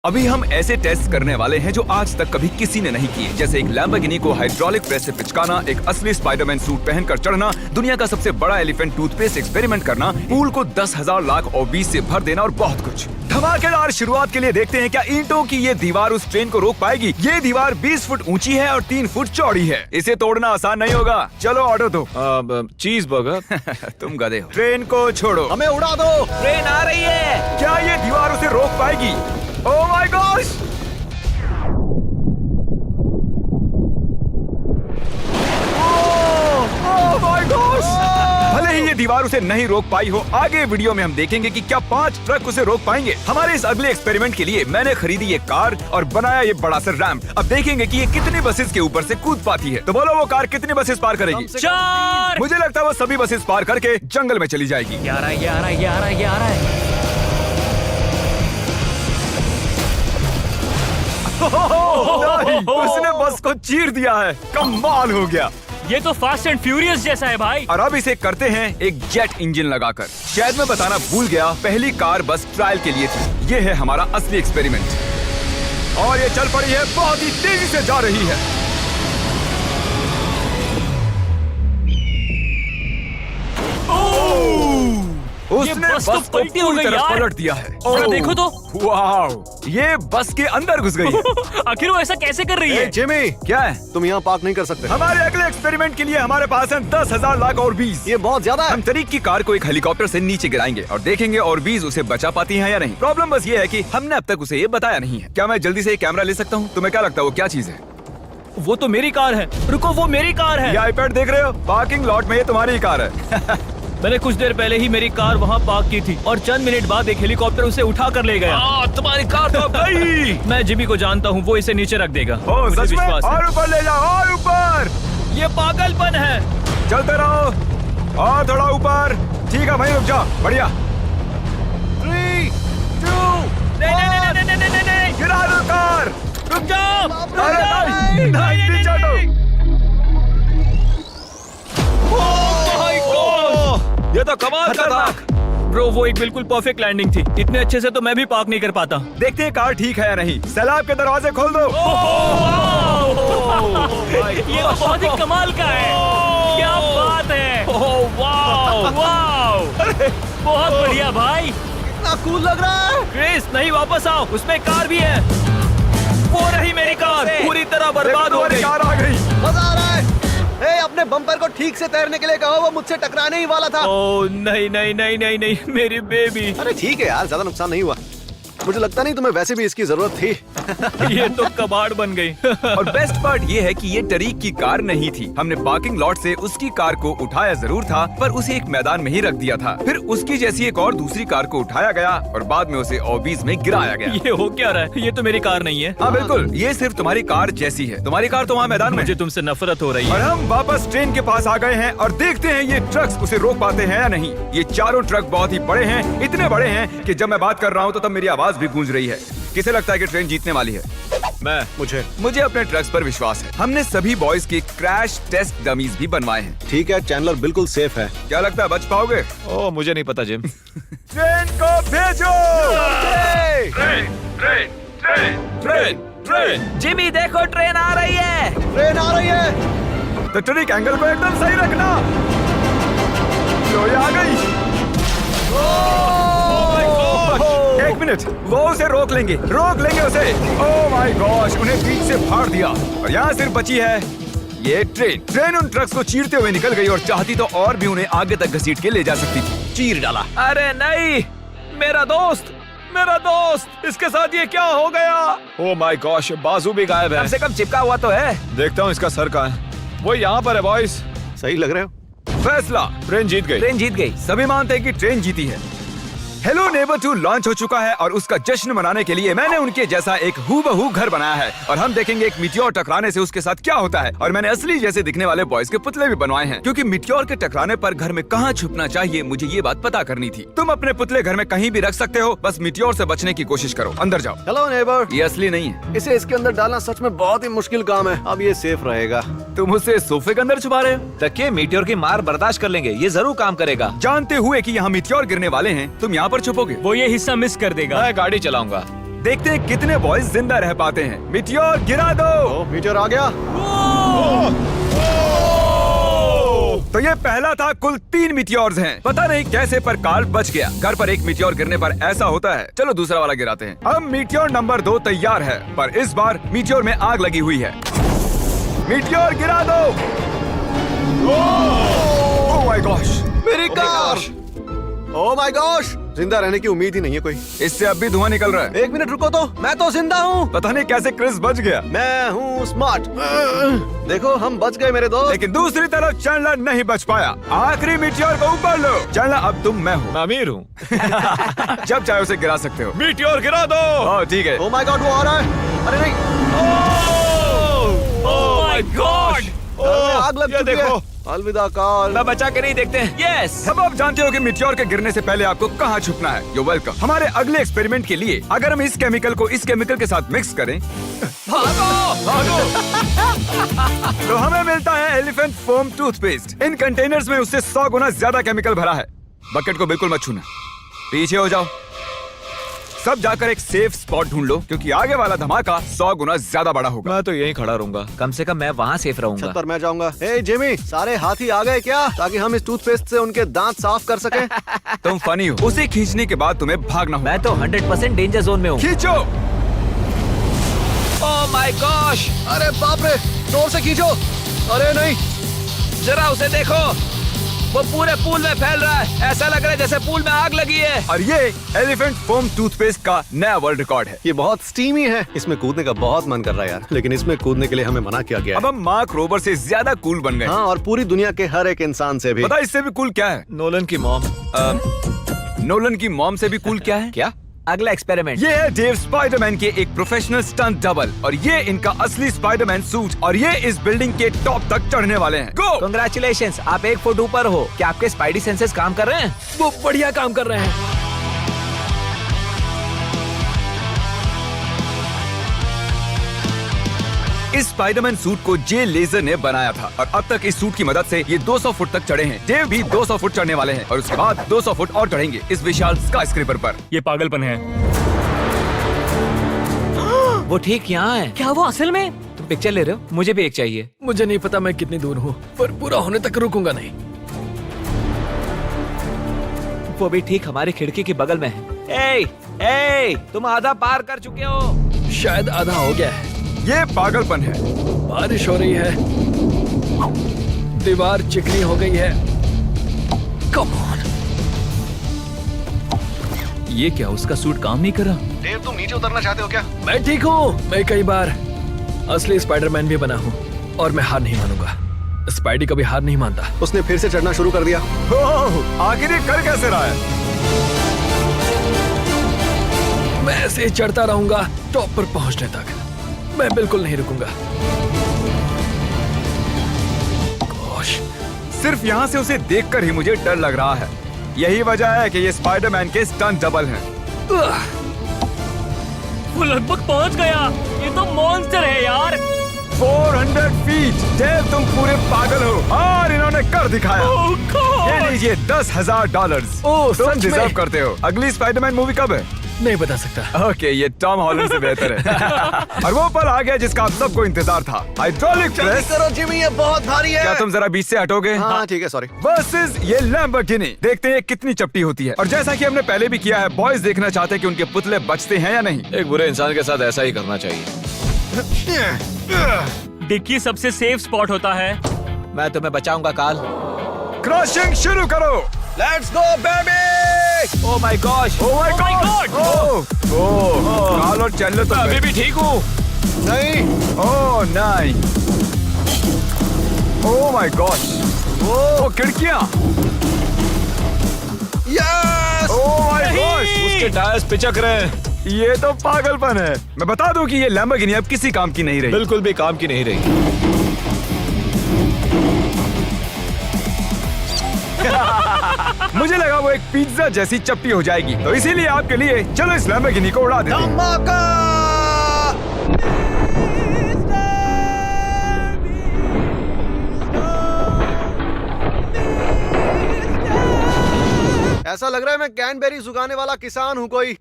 अभी हम ऐसे टेस्ट करने वाले हैं जो आज तक कभी किसी ने नहीं किए, जैसे एक लैम्बोर्गिनी को हाइड्रोलिक प्रेस से पिचकाना, एक असली स्पाइडरमैन सूट पहनकर चढ़ना, दुनिया का सबसे बड़ा एलिफेंट टूथपेस्ट एक्सपेरिमेंट करना, पूल को 10,000 लाख और 20 से भर देना और बहुत कुछ। धमाकेदार शुरुआत के लिए देखते हैं क्या ईंटों की ये दीवार उस ट्रेन को रोक पाएगी। ये दीवार 20 फुट ऊंची है और 3 फुट चौड़ी है। इसे तोड़ना आसान नहीं होगा। चलो ऑर्डर दो। चीज बर्गर। तुम गधे हो। ट्रेन को छोड़ो, हमें उड़ा दो। ट्रेन आ रही है। क्या ये दीवार उसे रोक पाएगी? ओह my gosh! Oh my gosh! भले ही ये दीवार उसे नहीं रोक पाई हो, आगे वीडियो में हम देखेंगे कि क्या 5 ट्रक उसे रोक पाएंगे। हमारे इस अगले एक्सपेरिमेंट के लिए मैंने खरीदी ये कार और बनाया ये बड़ा सा रैंप। अब देखेंगे कि ये कितनी बसेस के ऊपर से कूद पाती है। तो बोलो वो कार कितनी बसेस पार करेगी? 4। मुझे लगता है वो सभी बसेस पार करके जंगल में चली जाएगी। 11। नहीं, उसने बस को चीर दिया है। कमाल हो गया। ये तो फास्ट एंड फ्यूरियस जैसा है भाई। और अब इसे करते हैं एक जेट इंजन लगाकर। शायद मैं बताना भूल गया, पहली कार बस ट्रायल के लिए थी। ये है हमारा असली एक्सपेरिमेंट और ये चल पड़ी है, बहुत ही तेजी से जा रही है। उसने बस तो बस को पलटी हो पूरी गई तरह यार। पलट दिया है। जरा देखो तो। वाह, ये बस के अंदर घुस गई है। आखिर वो ऐसा कैसे कर रही है? जिमी, क्या है? तुम यहाँ पार्क नहीं कर सकते। हमारे अगले एक्सपेरिमेंट के लिए हमारे पास है 10,000 लाख और 20। ये बहुत ज्यादा है। हम तरीक की कार को एक हेलीकॉप्टर से नीचे गिराएंगे और देखेंगे और 20 उसे बचा पाती हैं या नहीं। प्रॉब्लम बस ये है कि हमने अब तक उसे ये बताया नहीं है। क्या मैं जल्दी से ये कैमरा ले सकता हूँ? तुम्हें क्या लगता है वो क्या चीज है? वो तो मेरी कार है। रुको, वो मेरी कार है। ये आईपैड देख रहे हो? पार्किंग लॉट में ये तुम्हारी ही कार है। मैंने कुछ देर पहले ही मेरी कार वहाँ पार्क की थी और चंद मिनट बाद एक हेलीकॉप्टर उसे उठा कर ले गया। तुम्हारी कार तो गई। मैं जिमी को जानता हूँ, वो इसे नीचे रख देगा। ओ मुझे सच में? विश्वास है। और ऊपर ले जाओ, और ऊपर। ये पागलपन है। चलते रहो और थोड़ा ऊपर। ठीक है भाई, रुक जाओ। बढ़िया। 3, 2, नहीं। गिरा दो कार। रुक जाओ। अरे नहीं, नहीं, नीचे हटो। ये तो कमाल का था। ब्रो, वो एक बिल्कुल परफेक्ट लैंडिंग थी। इतने अच्छे से तो मैं भी पार्क नहीं कर पाता। देखते हैं कार ठीक है या नहीं। सैलाब के दरवाजे खोल दो। ये तो बहुत ही कमाल का है। क्या बात है। बहुत बढ़िया भाई। इतना कूल लग रहा है। क्रिस, नहीं, वापस आओ। उसमें कार भी है। वो रही मेरी कार, पूरी तरह बर्बाद हो गई। कार आ गई। मजा आ रहा है। अपने बम्पर को ठीक से तैरने के लिए कहो, वो मुझसे टकराने ही वाला था। ओह नहीं, मेरी बेबी। अरे ठीक है यार, ज्यादा नुकसान नहीं हुआ। मुझे लगता नहीं तुम्हें वैसे भी इसकी जरूरत थी। ये तो कबाड़ बन गई। और बेस्ट पार्ट ये है कि ये टरीक की कार नहीं थी। हमने पार्किंग लॉट से उसकी कार को उठाया जरूर था, पर उसे एक मैदान में ही रख दिया था। फिर उसकी जैसी एक और दूसरी कार को उठाया गया और बाद में उसे ओबीज में गिराया गया। ये हो क्या रहा है? ये तो मेरी कार नहीं है। हाँ बिल्कुल, ये सिर्फ तुम्हारी कार जैसी है। तुम्हारी कार तो वहाँ मैदान में। मुझे तुमसे नफरत हो रही और है। हम वापस ट्रेन के पास आ गए हैं और देखते हैं ये ट्रक्स उसे रोक पाते हैं या नहीं। ये चारों ट्रक बहुत ही बड़े हैं, इतने बड़े हैं कि जब मैं बात कर रहा हूँ तो तब मेरी आवाज भी गूंज रही है। किसे लगता है कि ट्रेन जीतने वाली है? मुझे अपने ट्रक्स पर विश्वास है। हमने सभी बॉयज के क्रैश टेस्ट डमीज भी बनवाए हैं। ठीक है, चैंडलर बिल्कुल सेफ है। क्या लगता है बच पाओगे? ओह, मुझे नहीं पता जिम। ट्रेन को भेजो। ट्रेन। जिमी देखो, ट्रेन आ रही है। ट्रेन आ रही है। तो ट्रिक एंगल को एकदम सही रखना। लो, ये आ गई। एक मिनट, वो उसे रोक लेंगे उसे। ओह माय गॉश, उन्हें बीच से फाड़ दिया और यहाँ सिर्फ बची है ये ट्रेन उन ट्रक्स को चीरते हुए निकल गई और चाहती तो और भी उन्हें आगे तक घसीट के ले जा सकती थी। चीर डाला। अरे नहीं, मेरा दोस्त, इसके साथ ये क्या हो गया? ओह माय गॉश, बाजू भी गायब है। कम से कम चिपका हुआ तो है। देखता हूँ इसका सर कहाँ है। वो यहाँ पर है बॉयज। सही लग रहे हो। फैसला, ट्रेन जीत गई। सभी मानते हैं कि ट्रेन जीती है। हेलो नेबर 2 लॉन्च हो चुका है और उसका जश्न मनाने के लिए मैंने उनके जैसा एक हूबहू घर बनाया है और हम देखेंगे एक मिट्योर टकराने से उसके साथ क्या होता है। और मैंने असली जैसे दिखने वाले बॉयज के पुतले भी बनवाए हैं, क्योंकि मिट्योर के टकराने पर घर में कहाँ छुपना चाहिए मुझे ये बात पता करनी थी। तुम अपने पुतले घर में कहीं भी रख सकते हो, बस मिट्योर से बचने की कोशिश करो। अंदर जाओ। Hello neighbour. ये असली नहीं है। इसे इसके अंदर डालना सच में बहुत ही मुश्किल काम है। अब ये सेफ रहेगा। तुम उसे सोफे के अंदर छुपा रहे हो? तकिए मीटियोर की मार बर्दाश्त कर लेंगे, ये जरूर काम करेगा। जानते हुए कि यहाँ मिट्योर गिरने वाले हैं, तुम यहाँ पर छुपोगे? वो ये हिस्सा मिस कर देगा। मैं गाड़ी चलाऊंगा। देखते हैं कितने बॉयज जिंदा रह पाते हैं। मीटियोर गिरा दो। ओ मीटियोर आ गया। तो ये पहला था, कुल 3 मीटियोर्स हैं। पता नहीं कैसे पर कार्ल बच गया। घर पर एक मीटियोर गिरने पर ऐसा होता है। चलो दूसरा वाला गिराते हैं। अब मीटियोर नंबर 2 तैयार है, पर इस बार मीटियोर में आग लगी हुई है। मीटियोर गिरा दो। ओह माय गॉश, मेरी कार। ओ माय गॉश, जिंदा रहने की उम्मीद ही नहीं है कोई। इससे अब भी धुआं निकल रहा है। 1 मिनट रुको तो, मैं तो जिंदा हूँ। पता नहीं कैसे क्रिस बच गया। मैं हूँ स्मार्ट। देखो हम बच गए मेरे दोस्त। लेकिन दूसरी तरफ चैंडलर नहीं बच पाया। आखिरी मीटियोर को ऊपर लो। चैंडलर अब तुम मैं हूँ। मैं अमीर हूँ। जब चाहे उसे गिरा सकते हो। मीटियोर गिरा दो। ओह ठीक है। ओ माय गॉड, वो आ रहा है। अरे नहीं, ओह माय गॉड। घर में आग लग ये चुकी है। देखो। अलविदा कार्ल। मैं बचा के नहीं देखते हैं। यस। अब आप जानते हो कि मीटियोर के गिरने से पहले आपको कहाँ छुपना है। You welcome. हमारे अगले एक्सपेरिमेंट के लिए अगर हम इस केमिकल को इस केमिकल के साथ मिक्स करें तो हमें मिलता है एलिफेंट फोम टूथपेस्ट। इन कंटेनर्स में उससे 100 गुना ज्यादा केमिकल भरा है। बकेट को बिल्कुल मत छूना। पीछे हो जाओ। सब जाकर एक सेफ स्पॉट ढूंढ लो, क्योंकि आगे वाला धमाका 100 गुना ज्यादा बड़ा होगा। मैं तो यहीं खड़ा रहूंगा। कम से कम मैं वहाँ सेफ रहूंगा। छत पर मैं जाऊंगा। ए जिमी, सारे हाथी आ गए क्या, ताकि हम इस टूथपेस्ट से उनके दांत साफ कर सकें? तुम फनी हो। उसे खींचने के बाद तुम्हें भागना होगा। मैं तो 100% डेंजर जोन में हूँ। खींचो। ओह माय गॉश, अरे बाप रे, जोर से खींचो। अरे नहीं, जरा उसे देखो, वो पूरे पूल में फैल रहा है। ऐसा लग रहा है जैसे पूल में आग लगी है। और ये एलिफेंट फोम टूथपेस्ट का नया वर्ल्ड रिकॉर्ड है। ये बहुत स्टीमी है। इसमें कूदने का बहुत मन कर रहा है यार, लेकिन इसमें कूदने के लिए हमें मना किया गया अब है। हम मार्क रोबर से ज्यादा कूल बन गए। हाँ, और पूरी दुनिया के हर एक इंसान से भी। पता है इससे भी कूल क्या है? नोलन की मॉम। नोलन की मॉम से भी कूल क्या है? क्या? अगला एक्सपेरिमेंट। ये है डेव स्पाइडरमैन के एक प्रोफेशनल स्टंट डबल, और ये इनका असली स्पाइडरमैन सूट, और ये इस बिल्डिंग के टॉप तक चढ़ने वाले हैं। गो! Congratulations, आप 1 फुट ऊपर हो। क्या आपके स्पाइडी सेंसेस काम कर रहे हैं? वो बढ़िया काम कर रहे हैं। इस स्पाइडरमैन सूट को जे लेजर ने बनाया था, और अब तक इस सूट की मदद से ये 200 फुट तक चढ़े हैं। डेव भी 200 फुट चढ़ने वाले हैं, और उसके बाद 200 फुट और चढ़ेंगे इस विशाल स्काईस्क्रेपर पर। ये पागलपन है। वो ठीक यहाँ है। क्या वो असल में? तुम पिक्चर ले रहे हो? मुझे भी एक चाहिए। मुझे नहीं पता मैं कितनी दूर हूँ, पर पूरा होने तक रुकूंगा नहीं। वो भी ठीक हमारी खिड़की के बगल में है। ए, तुम आधा पार कर चुके हो। शायद आधा हो गया है। ये पागलपन है। बारिश हो रही है, दीवार चिकनी हो गई है। Come on. ये क्या, उसका सूट काम नहीं कर रहा? डेव, तुम नीचे उतरना चाहते हो क्या? मैं ठीक हूँ। मैं कई बार असली स्पाइडरमैन भी बना हूँ, और मैं हार नहीं मानूंगा। स्पाइडी कभी हार नहीं मानता। उसने फिर से चढ़ना शुरू कर दिया। ओह, आखिर ये कर कैसे रहा है? मैं ऐसे ही चढ़ता रहूंगा टॉप पर पहुंचने तक। मैं बिल्कुल नहीं रुकूंगा। गोश, सिर्फ यहाँ से उसे देखकर ही मुझे डर लग रहा है। यही वजह है कि ये स्पाइडरमैन के स्टंट डबल हैं। वो लगभग पहुंच गया। ये तो मॉन्स्टर है यार। 400 फीट। डेव, तुम पूरे पागल हो, और इन्होंने कर दिखाया। Oh God! ये लीजिए $10,000। ओह, तुम सच में? डिजर्व करते हो। अगली स्पाइडरमैन मूवी कब है? नहीं बता सकता। ओके, ये टॉम हॉलैंड से बेहतर है। और वो पल आ गया जिसका आप सबको इंतजार था। Hydraulic press. करो जिमी, ये बहुत भारी है। क्या तुम जरा बीच से हटोगे? हाँ ठीक है, सॉरी। वर्सेस ये लैम्बोर्गिनी। देखते हैं कितनी चपटी होती है। और जैसा कि हमने पहले भी किया है, बॉयज देखना चाहते हैं कि उनके पुतले बचते हैं या नहीं। एक बुरे इंसान के साथ ऐसा ही करना चाहिए। डिक्की सबसे सेफ स्पॉट होता है। मैं तुम्हें बचाऊंगा काल। क्रशिंग शुरू करो। Let's go baby. Oh my gosh, oh my god. Oh, काल और चैंडलर तो अभी भी ठीक हूँ। नहीं, ओह नहीं। ओह माय गॉश। ओह, खिड़कियां। यस। Oh my gosh. उसके टायर्स पिचक रहे हैं। ये तो पागलपन है। मैं बता दूं कि ये लैम्बोर्गिनी अब किसी काम की नहीं रही। बिल्कुल भी काम की नहीं रही। मुझे लगा वो एक पिज्जा जैसी चपटी हो जाएगी, तो इसीलिए आपके लिए चलो इस लैम्बोर्गिनी को उड़ा देते हैं। धमाका। ऐसा लग रहा है मैं कैनबेरी उगाने वाला किसान हूँ कोई।